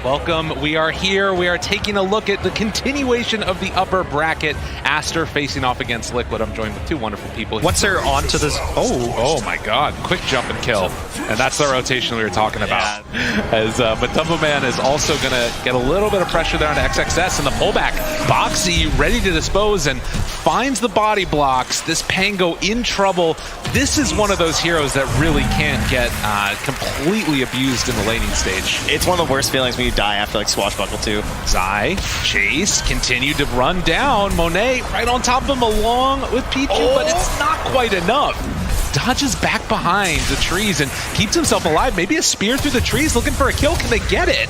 Welcome, we are here. We are taking a look at the continuation of the upper bracket. Aster facing off against Liquid. I'm joined with two wonderful people. Once they're onto this, oh my god, quick jump and kill. And that's the rotation we were talking about. As Matumbo Man is also going to get a little bit of pressure there on XXS and the pullback. Boxy ready to dispose and finds the body blocks. This Pango in trouble. This is one of those heroes that really can't get completely abused in the laning stage. It's one of the worst feelings when you die after like Swashbuckle too. Zai, Chase, continued to run down. Monet right on top of him along with Pichu, but it's not quite enough. Dodges back behind the trees and keeps himself alive. Maybe a spear through the trees looking for a kill. Can they get it?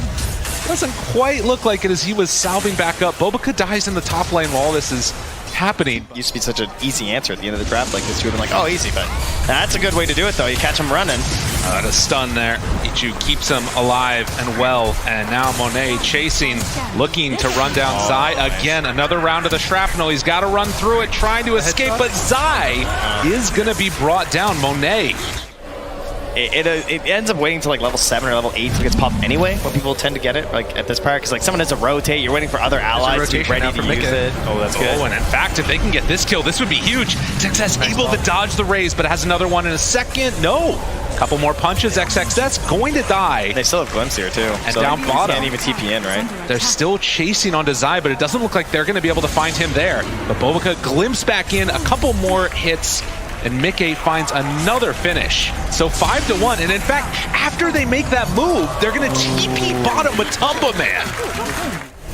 Doesn't quite look like it as he was salving back up. Bobica dies in the top lane while all this is happening. Used to be such an easy answer at the end of the draft like this. You would have been like, oh, easy, but that's a good way to do it though. You catch him running. A stun there. Ichu keeps him alive and well, and now Monet chasing, looking to run down Zai again. Another round of the shrapnel. He's got to run through it, trying to escape, but Zai is going to be brought down. Monet. It ends up waiting till like level 7 or level 8 till it gets popped anyway, when people tend to get it like at this part, because like someone has to rotate, you're waiting for other allies to be ready to use it. Oh, that's good. Oh, and in fact, if they can get this kill, this would be huge. XXS able to dodge the raise, but has another one in a second. No. Couple more punches, XXS going to die. They still have Glimpse here too. And so down bottom. Can't even TP in, right? They're still chasing onto Zai, but it doesn't look like they're going to be able to find him there. But Bobica glimpse back in, a couple more hits, and Mickey finds another finish. So 5-1, and in fact, after they make that move, they're going to TP bottom with Matumbo Man.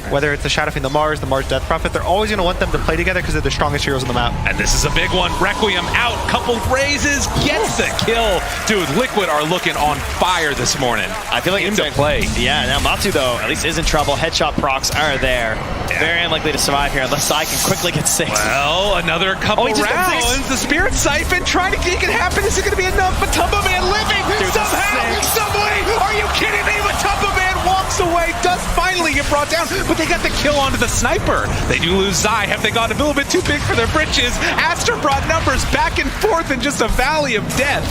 Whether it's the Shadow Fiend, the Mars Death Prophet, they're always going to want them to play together because they're the strongest heroes on the map. And this is a big one. Requiem out, couple raises, gets the kill. Dude, Liquid are looking on fire this morning. I feel like into play. Yeah, now Matsu though, at least is in trouble. Headshot procs are there. Yeah. Very unlikely to survive here unless Sai can quickly get 6. Well, another couple rounds. The Spirit Siphon trying to make it happen. Is it going to be enough? Matumbo Man living somehow, some way. Are you kidding me? Matumbo Man walks away, does finally get brought down, but they got the kill onto the sniper. They do lose Zai. Have they gone a little bit too big for their britches? Aster brought numbers back and forth in just a valley of death.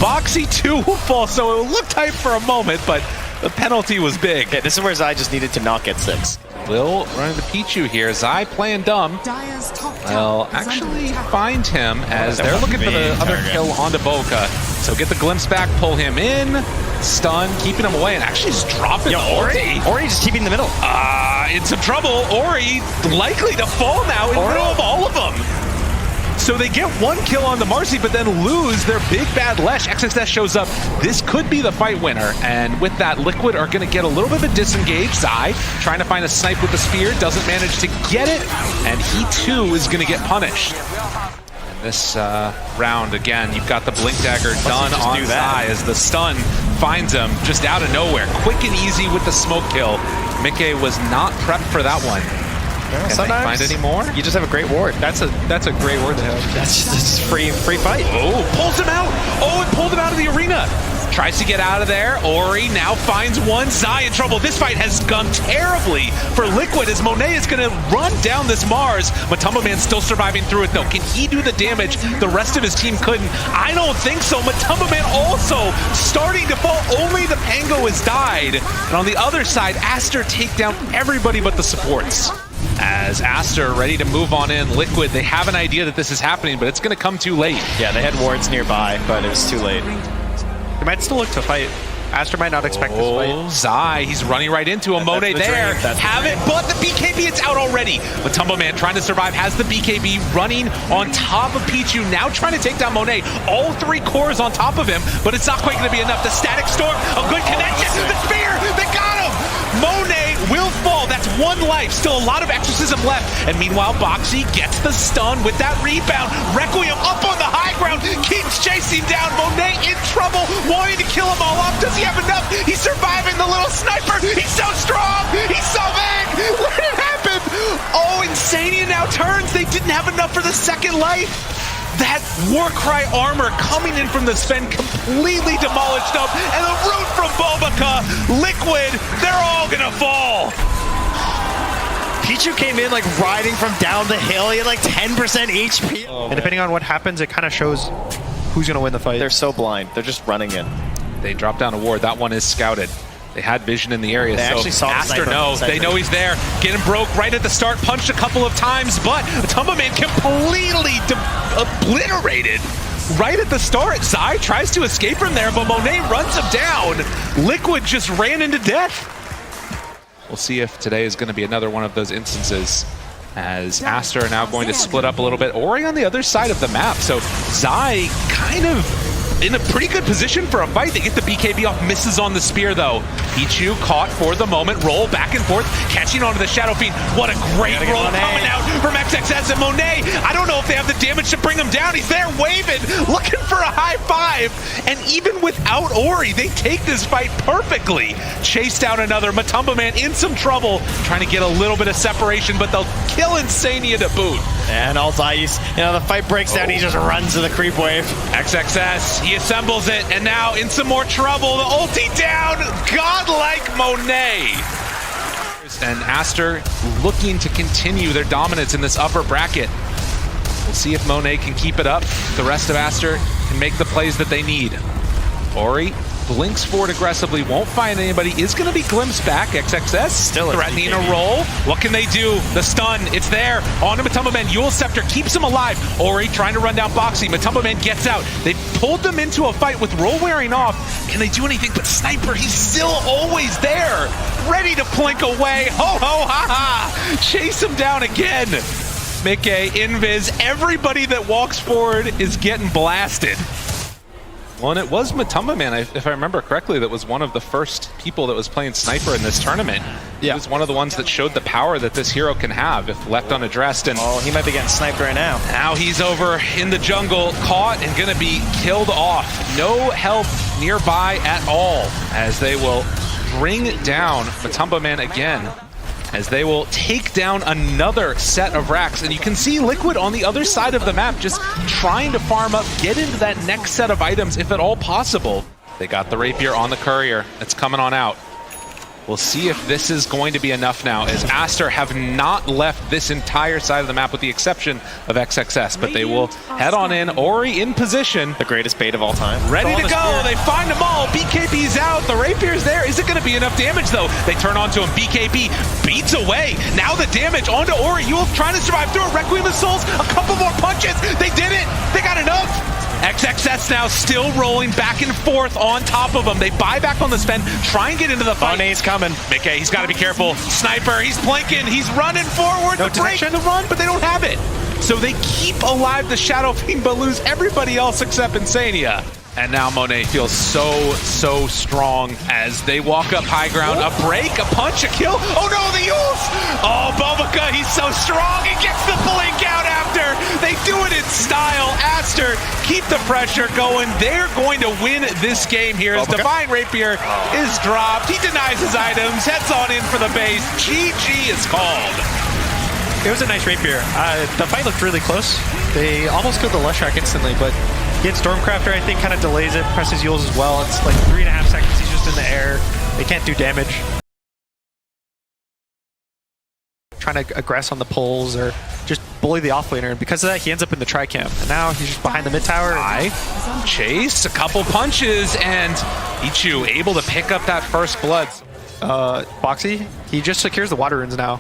Boxy too will fall, so it looked tight for a moment, but the penalty was big. Yeah, this is where Zai just needed to not get 6. Will running the Pichu here. Zai playing dumb. Well, actually find him as they're looking for the other kill onto Boca. So get the glimpse back, pull him in, stun, keeping him away, and actually just dropping Ori. Ori just keeping in the middle. In some trouble. Ori likely to fall now in the middle of all of them. So they get one kill on the Marcy, but then lose their big bad Lesh. XXS shows up. This could be the fight winner. And with that, Liquid are going to get a little bit of a disengage. Zai trying to find a snipe with the spear. Doesn't manage to get it. And he too is going to get punished. And this round, again, you've got the Blink Dagger done on Zai as the stun finds him just out of nowhere. Quick and easy with the smoke kill. Mickey was not prepped for that one. Yeah, can they find any more? You just have a great ward. That's a great ward to have. That's just free fight. Oh, pulls him out. Oh, it pulled him out of the arena. Tries to get out of there. Ori now finds one. Zai in trouble. This fight has gone terribly for Liquid as Monet is going to run down this Mars. Matumbo Man still surviving through it though. Can he do the damage the rest of his team couldn't? I don't think so. Matumbo Man also starting to fall. Only the Pango has died. And on the other side, Aster take down everybody but the supports. As Aster ready to move on in, Liquid, they have an idea that this is happening, but it's going to come too late. Yeah, they had wards nearby, but it was too late. They might still look to fight. Aster might not expect this fight. Zai, he's running right into him. Monet there. Have it, but the BKB, it's out already. Matumbo Man trying to survive, has the BKB running on top of Pichu, now trying to take down Monet. All 3 cores on top of him, but it's not quite going to be enough. The Static Storm, a good connection. The spear, they got him. Monet will fall. That's 1 life. Still a lot of exorcism left. And meanwhile, Boxy gets the stun with that rebound. Requiem up on the high ground, keeps chasing down. Monet in trouble, wanting to kill them all off. Does he have enough? He's surviving the little sniper. He's so strong. He's so big. What did happen? Oh, Insania now turns. They didn't have enough for the second life. That Warcry armor coming in from the Sven completely demolished up, and the root from Bobica, Liquid, they're all gonna fall. Pichu came in like riding from down the hill. He had like 10% HP. And depending on what happens, it kind of shows who's going to win the fight. They're so blind. They're just running in. They drop down a ward. That one is scouted. They had vision in the area, They actually saw the Aster sniper. knows. They know he's there. Getting broke right at the start, punched a couple of times, but Matumba Man completely obliterated right at the start. Zai tries to escape from there, but Monet runs him down. Liquid just ran into death. We'll see if today is going to be another one of those instances, as Aster are now going to split up a little bit. Ori on the other side of the map, so Zai kind of in a pretty good position for a fight. They get the BKB off, misses on the spear though. Pichu caught for the moment, roll back and forth, catching onto the Shadow Fiend. What a great roll coming out from XXS and Monet. I don't know if they have the damage to bring him down. He's there waving, looking for a high five. And even without Ori, they take this fight perfectly. Chase down another. Matumba Man in some trouble, trying to get a little bit of separation, but they'll kill Insania to boot. And all Zai's, the fight breaks down, he just runs to the creep wave. XXS, he assembles it, and now in some more trouble. The ulti down, godlike Monet. And Aster looking to continue their dominance in this upper bracket. We'll see if Monet can keep it up. The rest of Aster can make the plays that they need. Ori blinks forward aggressively, won't find anybody, is going to be glimpsed back. XXS still threatening a roll. What can they do? The stun, it's there. On to Matumba Man. Yule Scepter keeps him alive. Ori trying to run down Boxy. Matumba Man gets out. They pulled them into a fight with roll wearing off. Can they do anything? But Sniper, he's still always there, ready to plink away. Ho, ho, ha, ha. Chase him down again. Mickey, Invis, everybody that walks forward is getting blasted. Well, and it was Matumba Man, if I remember correctly, that was one of the first people that was playing Sniper in this tournament. Yeah. He was one of the ones that showed the power that this hero can have if left unaddressed. And he might be getting sniped right now. Now he's over in the jungle, caught and going to be killed off. No help nearby at all, as they will bring down Matumba Man again, as they will take down another set of racks. And you can see Liquid on the other side of the map just trying to farm up, get into that next set of items if at all possible. They got the Rapier on the Courier. It's coming on out. We'll see if this is going to be enough now, as Aster have not left this entire side of the map with the exception of XXS, but they will head on in. Ori in position. The greatest bait of all time. Ready to go. They find them all. BKB's out. The Rapier's there. Is it going to be enough damage, though? They turn onto him. BKB beats away. Now the damage onto Ori. Yule trying to survive through a Requiem of Souls. A couple more punches. They did it. They got enough. XXS now still rolling back and forth on top of him. They buy back on the spend, try and get into the fight. Monet's coming. Mickey, he's got to be careful. Sniper, he's blinking. He's running forward to break the run, but they don't have it. So they keep alive the Shadow Fiend, but lose everybody else except Insania. And now Monet feels so strong as they walk up high ground. A break, a punch, a kill. Oh no, the Yules! Oh, Bobica, he's so strong. He gets the blink out after. They do it in style. Aster, keep the pressure going. They're going to win this game here as Divine Rapier is dropped. He denies his items, heads on in for the base. GG is called. It was a nice Rapier. The fight looked really close. They almost killed the Leshrac instantly, but he had Stormcrafter, I think, kind of delays it, presses Yules as well. It's like 3.5 seconds, he's just in the air. They can't do damage. Trying to aggress on the pulls or just bully the offlaner, and because of that, he ends up in the tri-camp. And now he's just behind the mid tower. Chase, a couple punches, and Ichu able to pick up that first blood. Boxy, he just secures the water runes now.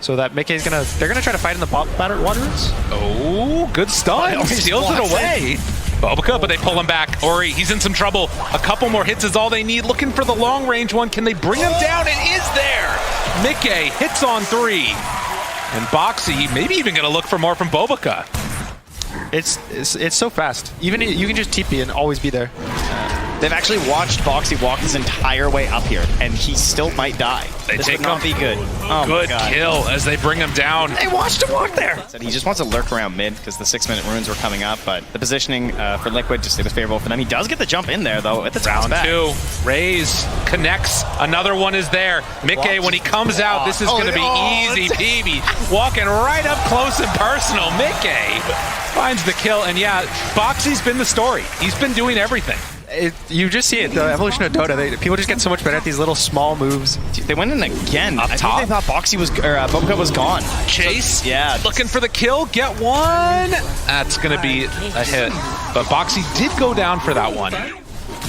So that Mickey's they're gonna try to fight in the water runes. Oh, good stun. Steals it away. Bobica, but they pull him back. Ori, he's in some trouble. A couple more hits is all they need. Looking for the long range one. Can they bring him down? It is there. Mickey hits on 3. And Boxy maybe even gonna look for more from Bobica. It's so fast. Even you can just TP and always be there. They've actually watched Boxy walk his entire way up here, and he still might die. This would not be good. Oh good kill as they bring him down. They watched him walk there. He just wants to lurk around mid because the 6-minute runes were coming up, but the positioning for Liquid just it was favorable for them. He does get the jump in there, though, at the round 2. Raze connects. Another one is there. Mickey, when he comes out, this is going to be easy peasy. Walking right up close and personal. Mickey finds the kill, and yeah, Boxy's been the story. He's been doing everything. You just see it, the evolution of Dota. People just get so much better at these little small moves. They went in again. Up top. I think they thought Boxy was, Bobica was gone. Chase, looking for the kill, get one. That's going to be a hit. But Boxy did go down for that one.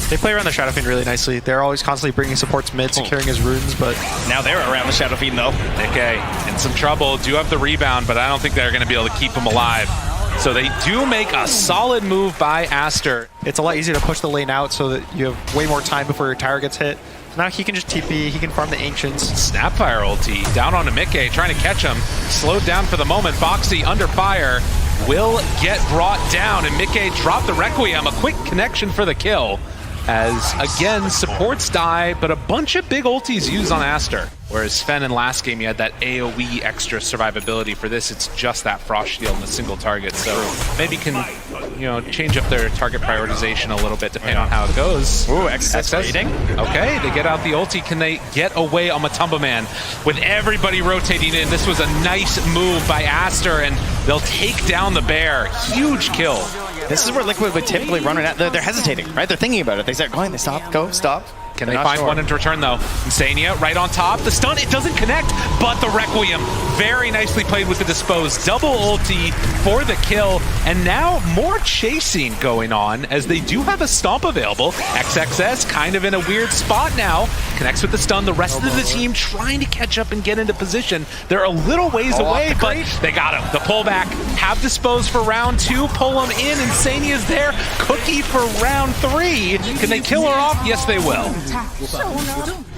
They play around the Shadow Fiend really nicely. They're always constantly bringing supports mid, securing his runes, but... Now they're around the Shadow Fiend, though. Nikkei in some trouble. Do have the rebound, but I don't think they're going to be able to keep him alive. So they do make a solid move by Aster. It's a lot easier to push the lane out so that you have way more time before your tower gets hit. Now he can just TP, he can farm the Ancients. Snapfire ulti down onto Mikkei, trying to catch him. Slowed down for the moment. Boxy under fire will get brought down, and Mikkei dropped the Requiem. A quick connection for the kill. As, again, supports die, but a bunch of big ultis used on Aster. Whereas Sven in last game, you had that AoE extra survivability. For this, it's just that Frost Shield and a single target. So maybe can, change up their target prioritization a little bit depending on how it goes. Ooh, excess rating. Okay, they get out the ulti. Can they get away on Matumba Man? With everybody rotating in, this was a nice move by Aster, and they'll take down the bear. Huge kill. This is where Liquid would typically run it out. They're hesitating, right? They're thinking about it. They start going, they stop, go, stop. Can they find one in return, though? Insania right on top. The stun, it doesn't connect, but the Requiem very nicely played with the dispose. Double ulti for the kill, and now more chasing going on as they do have a stomp available. XXS kind of in a weird spot now. Connects with the stun. The rest of the team trying to catch up and get into position. They're a little ways away, but they got him. The pullback. Have dispose for round 2. Pull him in. Insania's there. Cookie for round 3. Can they kill her off? Yes, they will.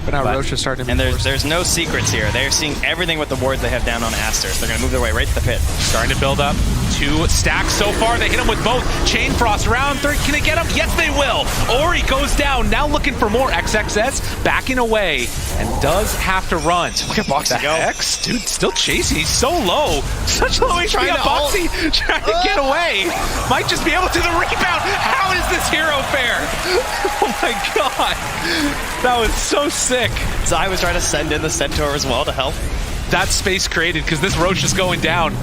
But now Roche is starting to... And there's no secrets here. They're seeing everything with the wards they have down on Aster. So they're going to move their way right to the pit. Starting to build up. 2 stacks so far. They hit him with both. Chain Frost, round 3. Can they get him? Yes, they will. Ori goes down. Now looking for more. XXS backing away and does have to run. Look at Boxy go. X, dude, still chasing. He's so low. Such low HP on Boxy. Trying to get away. Might just be able to the rebound. How is this hero fair? Oh my god. That was so sick. Zai was trying to send in the Centaur as well to help. That space created because this Roche is going down.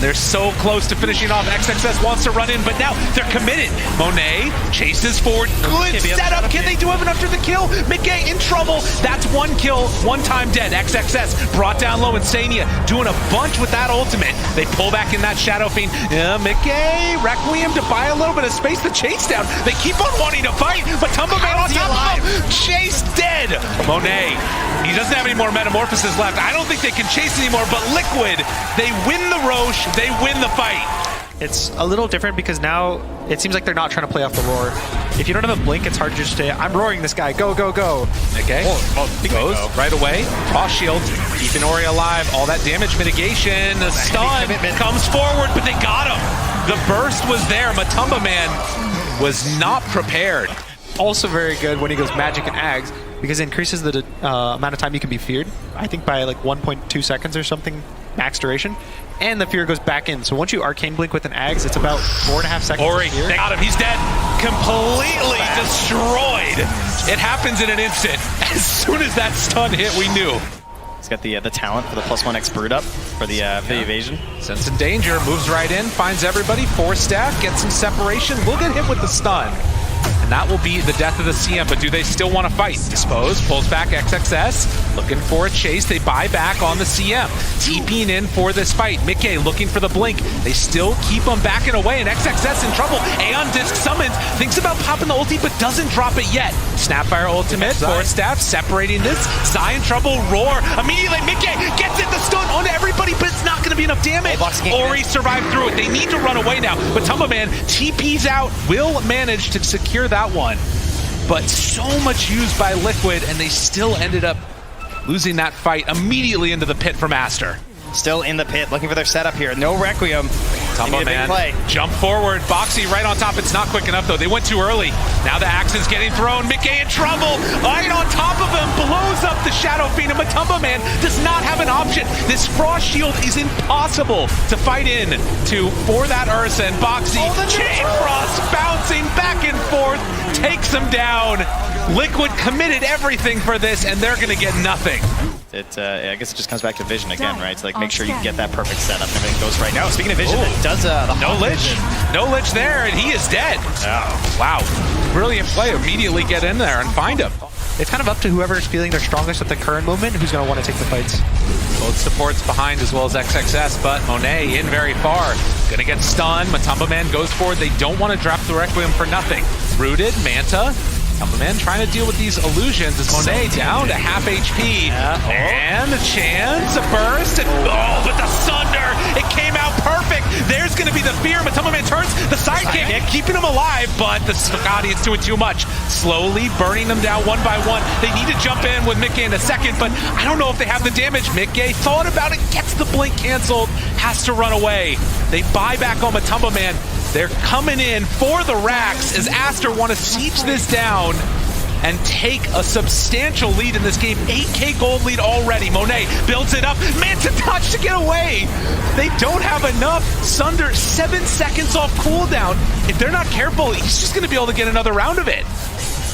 They're so close to finishing off. XXS wants to run in, but now they're committed. Monet chases forward. Good setup. Can they do it after the kill? Mikkei in trouble. That's 1 kill, 1 time dead. XXS brought down low. Insania doing a bunch with that ultimate. They pull back in that Shadow Fiend. Mikkei, Requiem to buy a little bit of space. The chase down. They keep on wanting to fight, but Tumba Man on top of him. Chase dead. Monet, he doesn't have any more metamorphosis left. I don't think they can chase anymore, but Liquid, they win the Roche. They win the fight. It's a little different because now it seems like they're not trying to play off the roar. If you don't have a blink, it's hard to just say, I'm roaring this guy, go, go, go. Okay, goes right away. Frost Shield, keeping Ori alive. All that damage mitigation. The stun comes forward, but they got him. The burst was there. Matumba Man was not prepared. Also very good when he goes magic and ags because it increases the amount of time you can be feared. I think by like 1.2 seconds or something, max duration. And the fear goes back in. So once you arcane blink with an ags, it's about 4.5 seconds. Ori, they got him. He's dead. Completely destroyed. It happens in an instant. As soon as that stun hit, we knew. He's got the talent for the +1 brood up for the evasion. Sense in danger, moves right in, finds everybody. 4 stack, gets some separation. We'll get hit with the stun. And that will be the death of the CM, but do they still want to fight? Dispose, pulls back XXS, looking for a chase. They buy back on the CM. TPing in for this fight. Mikkei looking for the blink. They still keep them backing away, and XXS in trouble. Aeon Disc summons, thinks about popping the ulti, but doesn't drop it yet. Snapfire ultimate, 4 staff, separating this. Zai in trouble, roar. Immediately, Mikkei gets it, the stun on everybody, but it's not going to be enough damage. Ori survived through it. They need to run away now, but Tumba Man TP's out, will manage to secure that one. But so much used by Liquid, and they still ended up losing that fight immediately into the pit from Aster. Still in the pit, looking for their setup here. No Requiem. Tumba Man, jump forward. Boxy right on top. It's not quick enough, though. They went too early. Now the axe is getting thrown. Mikkei in trouble. Right on top of him. Blows up the Shadow Fiend. And Matumba Man does not have an option. This Frost Shield is impossible to fight in to for that Ursa. And Boxy, Chain Frost bouncing back and forth, takes him down. Liquid committed everything for this, and they're going to get nothing. I guess it just comes back to vision again, right? So like make sure you get that perfect setup and everything goes right. Now, speaking of vision, it does the no lich. No lich there, and he is dead. Oh, wow. Brilliant play. Immediately get in there and find him. It's kind of up to whoever is feeling their strongest at the current moment who's going to want to take the fights. Both supports behind as well as XXS, but Monet in very far. Gonna get stunned. Matumba Man goes forward. They don't want to drop the Requiem for nothing. Rooted, Manta. Man trying to deal with these illusions as Monet down to half HP. And a chance, a burst, and but the Sunder, it came out perfect. There's going to be the fear. Matumbo Man turns the sidekick, keeping him alive, but the Guardian's doing too much. Slowly burning them down one by one. They need to jump in with Mickey in a second, but I don't know if they have the damage. Mickey thought about it, gets the blink canceled, has to run away. They buy back on Matumbo Man. They're coming in for the racks as Aster want to siege this down and take a substantial lead in this game. 8K gold lead already. Monet builds it up. Man to touch to get away. They don't have enough. Sunder 7 seconds off cooldown. If they're not careful, he's just going to be able to get another round of it.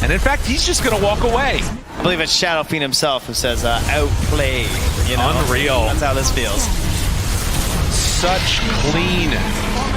And in fact, he's just going to walk away. I believe it's Shadow Fiend himself who says, outplay. You know? Unreal. That's how this feels. Such clean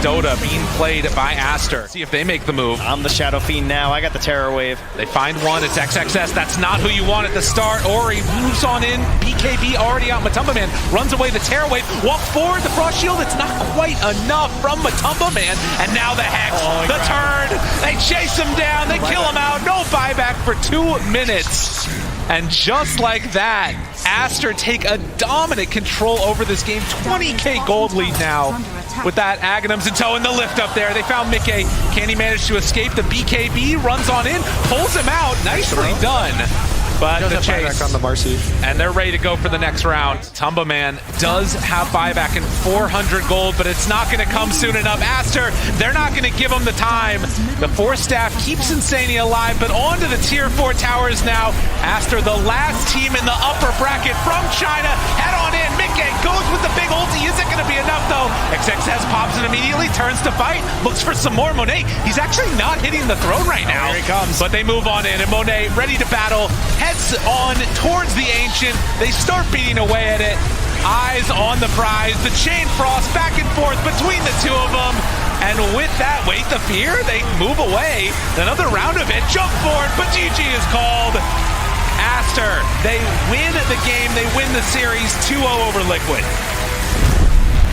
Dota being played by Aster. See if they make the move. I'm the Shadow Fiend now. I got the Terror Wave. They find one. It's XXS. That's not who you want at the start. Ori moves on in. BKB already out. Matumbo Man runs away. The Terror Wave. Walk forward. The Frost Shield. It's not quite enough from Matumbo Man. And now the Hex. The turn. They chase him down. They kill him out. No buyback for 2 minutes. And just like that, Aster take a dominant control over this game. 20K gold lead now with that Aghanims in tow and the lift up there. They found Mickey. Can he manage to escape? The BKB runs on in, pulls him out. Nicely done. But the chase, on the Marcy. and they're ready to go for the next round. Matumbo Man does have buyback in 400 gold, but it's not going to come soon enough. Aster, they're not going to give him the time. The 4 staff keeps Insania alive, but on to the tier 4 towers now. Aster, the last team in the upper bracket from China. Head on in. Mickey goes with the big ulti. Is it going to be enough, though? XXS pops it immediately, turns to fight, looks for some more. Monet, he's actually not hitting the throne right now. Here he comes. But they move on in, and Monet ready to battle. Heads on towards the Ancient. They start beating away at it. Eyes on the prize. The Chain Frost back and forth between the two of them. And with that, wait, the fear, they move away. Another round of it. Jump forward, but GG is called. Aster, they win the game. They win the series 2-0 over Liquid.